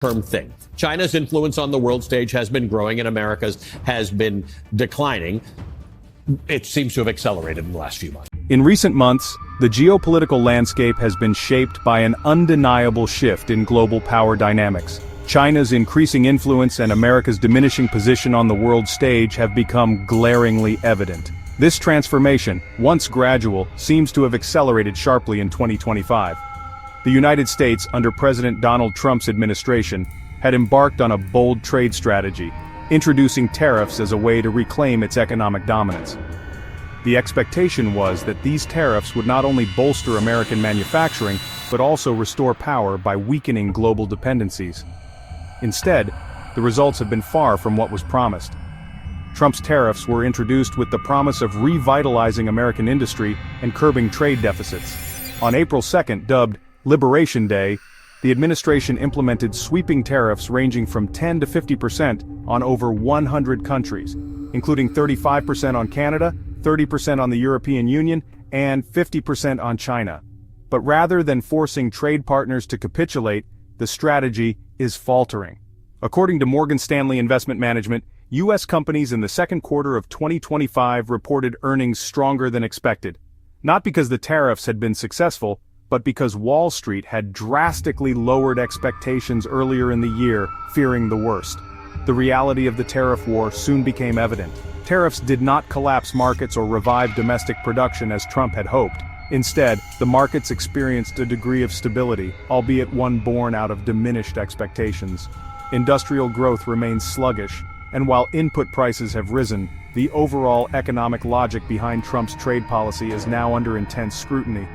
term thing. China's influence on the world stage has been growing and America's has been declining. It seems to have accelerated in the last few months. In recent months, the geopolitical landscape has been shaped by an undeniable shift in global power dynamics. China's increasing influence and America's diminishing position on the world stage have become glaringly evident. This transformation, once gradual, seems to have accelerated sharply in 2025. The United States, under President Donald Trump's administration, had embarked on a bold trade strategy, introducing tariffs as a way to reclaim its economic dominance. The expectation was that these tariffs would not only bolster American manufacturing, but also restore power by weakening global dependencies. Instead, the results have been far from what was promised. Trump's tariffs were introduced with the promise of revitalizing American industry and curbing trade deficits. On April 2nd, dubbed Liberation Day, the administration implemented sweeping tariffs ranging from 10 to 50% on over 100 countries, including 35% on Canada, 30% on the European Union, and 50% on China. But rather than forcing trade partners to capitulate, the strategy is faltering. According to Morgan Stanley Investment Management, U.S. companies in the second quarter of 2025 reported earnings stronger than expected. Not because the tariffs had been successful, but because Wall Street had drastically lowered expectations earlier in the year, fearing the worst. The reality of the tariff war soon became evident. Tariffs did not collapse markets or revive domestic production as Trump had hoped. Instead, the markets experienced a degree of stability, albeit one born out of diminished expectations. Industrial growth remains sluggish, and while input prices have risen, the overall economic logic behind Trump's trade policy is now under intense scrutiny.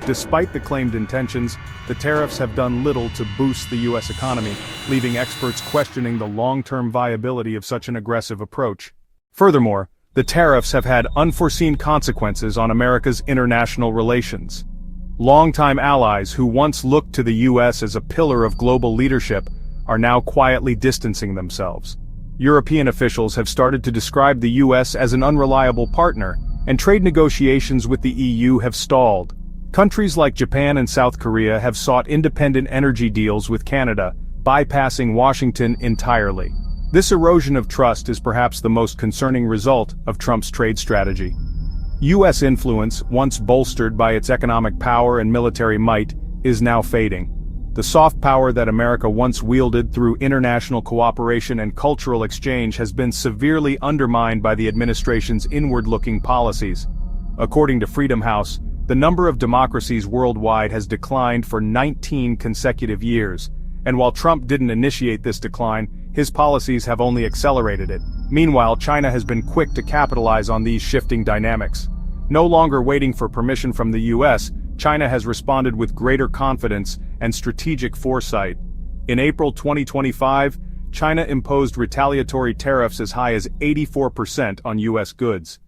Despite the claimed intentions, the tariffs have done little to boost the U.S. economy, leaving experts questioning the long-term viability of such an aggressive approach. Furthermore, the tariffs have had unforeseen consequences on America's international relations. Longtime allies who once looked to the U.S. as a pillar of global leadership are now quietly distancing themselves. European officials have started to describe the U.S. as an unreliable partner, and trade negotiations with the EU have stalled. Countries like Japan and South Korea have sought independent energy deals with Canada, bypassing Washington entirely. This erosion of trust is perhaps the most concerning result of Trump's trade strategy. U.S. influence, once bolstered by its economic power and military might, is now fading. The soft power that America once wielded through international cooperation and cultural exchange has been severely undermined by the administration's inward-looking policies. According to Freedom House, the number of democracies worldwide has declined for 19 consecutive years, and while Trump didn't initiate this decline, his policies have only accelerated it. Meanwhile, China has been quick to capitalize on these shifting dynamics. No longer waiting for permission from the U.S., China has responded with greater confidence and strategic foresight. In April 2025, China imposed retaliatory tariffs as high as 84% on U.S. goods.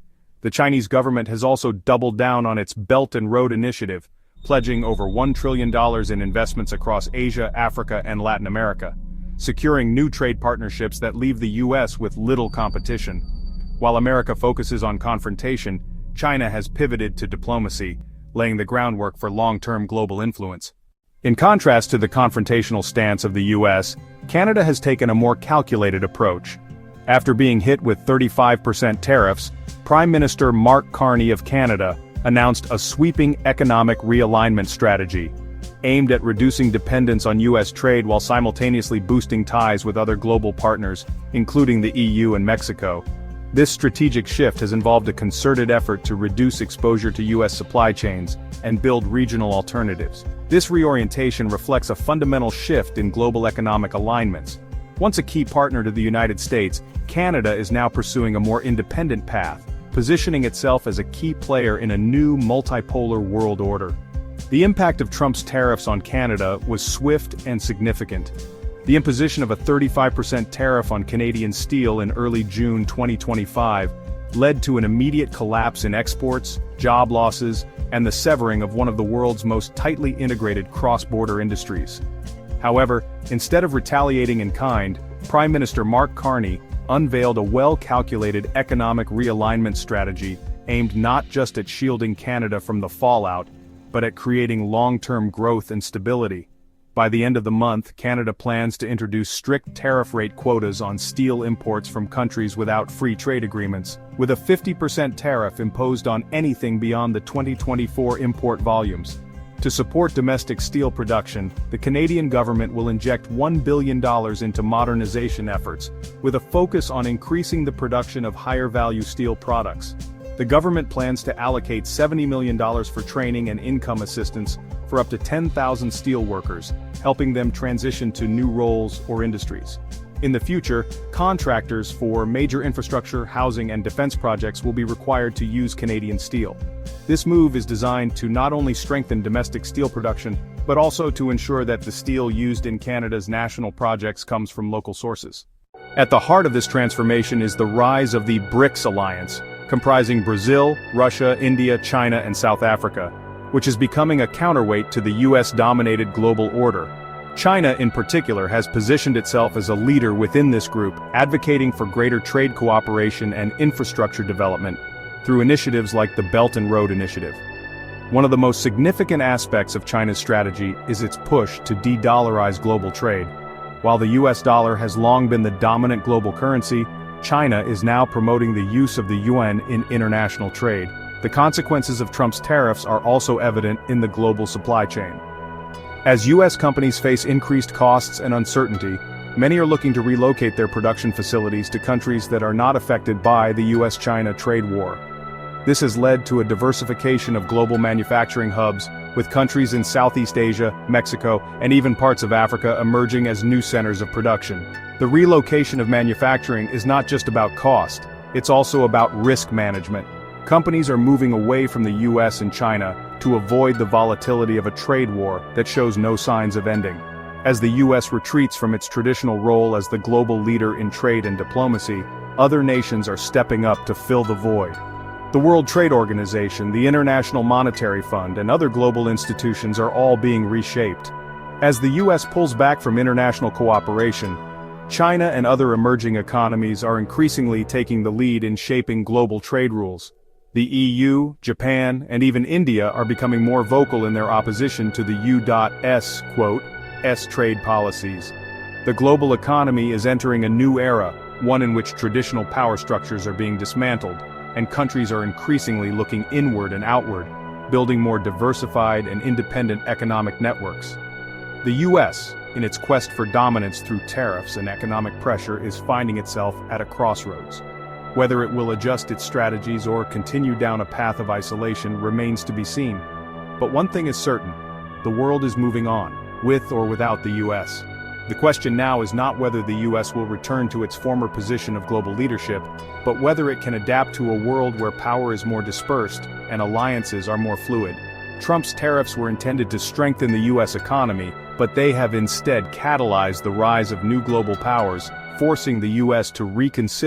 The Chinese government has also doubled down on its Belt and Road Initiative, pledging over $1 trillion in investments across Asia, Africa, and Latin America, securing new trade partnerships that leave the U.S. with little competition. While America focuses on confrontation, China has pivoted to diplomacy, laying the groundwork for long-term global influence. In contrast to the confrontational stance of the U.S., Canada has taken a more calculated approach. After being hit with 35% tariffs, Prime Minister Mark Carney of Canada announced a sweeping economic realignment strategy, aimed at reducing dependence on U.S. trade while simultaneously boosting ties with other global partners, including the EU and Mexico. This strategic shift has involved a concerted effort to reduce exposure to U.S. supply chains and build regional alternatives. This reorientation reflects a fundamental shift in global economic alignments. Once a key partner to the United States, Canada is now pursuing a more independent path, positioning itself as a key player in a new multipolar world order. The impact of Trump's tariffs on Canada was swift and significant. The imposition of a 35% tariff on Canadian steel in early June 2025 led to an immediate collapse in exports, job losses, and the severing of one of the world's most tightly integrated cross-border industries. However, instead of retaliating in kind, Prime Minister Mark Carney unveiled a well-calculated economic realignment strategy aimed not just at shielding Canada from the fallout, but at creating long-term growth and stability. By the end of the month, Canada plans to introduce strict tariff rate quotas on steel imports from countries without free trade agreements, with a 50% tariff imposed on anything beyond the 2024 import volumes. To support domestic steel production, the Canadian government will inject $1 billion into modernization efforts, with a focus on increasing the production of higher-value steel products. The government plans to allocate $70 million for training and income assistance for up to 10,000 steel workers, helping them transition to new roles or industries. In the future, contractors for major infrastructure, housing, and defense projects will be required to use Canadian steel. This move is designed to not only strengthen domestic steel production, but also to ensure that the steel used in Canada's national projects comes from local sources. At the heart of this transformation is the rise of the BRICS alliance, comprising Brazil, Russia, India, China, and South Africa, which is becoming a counterweight to the US-dominated global order. China, in particular, has positioned itself as a leader within this group, advocating for greater trade cooperation and infrastructure development through initiatives like the Belt and Road Initiative. One of the most significant aspects of China's strategy is its push to de-dollarize global trade. While the US dollar has long been the dominant global currency, China is now promoting the use of the yuan in international trade. The consequences of Trump's tariffs are also evident in the global supply chain. As US companies face increased costs and uncertainty, many are looking to relocate their production facilities to countries that are not affected by the US-China trade war. This has led to a diversification of global manufacturing hubs, with countries in Southeast Asia, Mexico, and even parts of Africa emerging as new centers of production. The relocation of manufacturing is not just about cost, it's also about risk management. Companies are moving away from the US and China to avoid the volatility of a trade war that shows no signs of ending. As the US retreats from its traditional role as the global leader in trade and diplomacy, other nations are stepping up to fill the void. The World Trade Organization, the International Monetary Fund, and other global institutions are all being reshaped. As the US pulls back from international cooperation, China and other emerging economies are increasingly taking the lead in shaping global trade rules. The EU, Japan, and even India are becoming more vocal in their opposition to the U.S. trade policies. The global economy is entering a new era, one in which traditional power structures are being dismantled, and countries are increasingly looking inward and outward, building more diversified and independent economic networks. The U.S., in its quest for dominance through tariffs and economic pressure, is finding itself at a crossroads. Whether it will adjust its strategies or continue down a path of isolation remains to be seen. But one thing is certain, the world is moving on, with or without the US. The question now is not whether the US will return to its former position of global leadership, but whether it can adapt to a world where power is more dispersed and alliances are more fluid. Trump's tariffs were intended to strengthen the US economy, but they have instead catalyzed the rise of new global powers, forcing the US to reconsider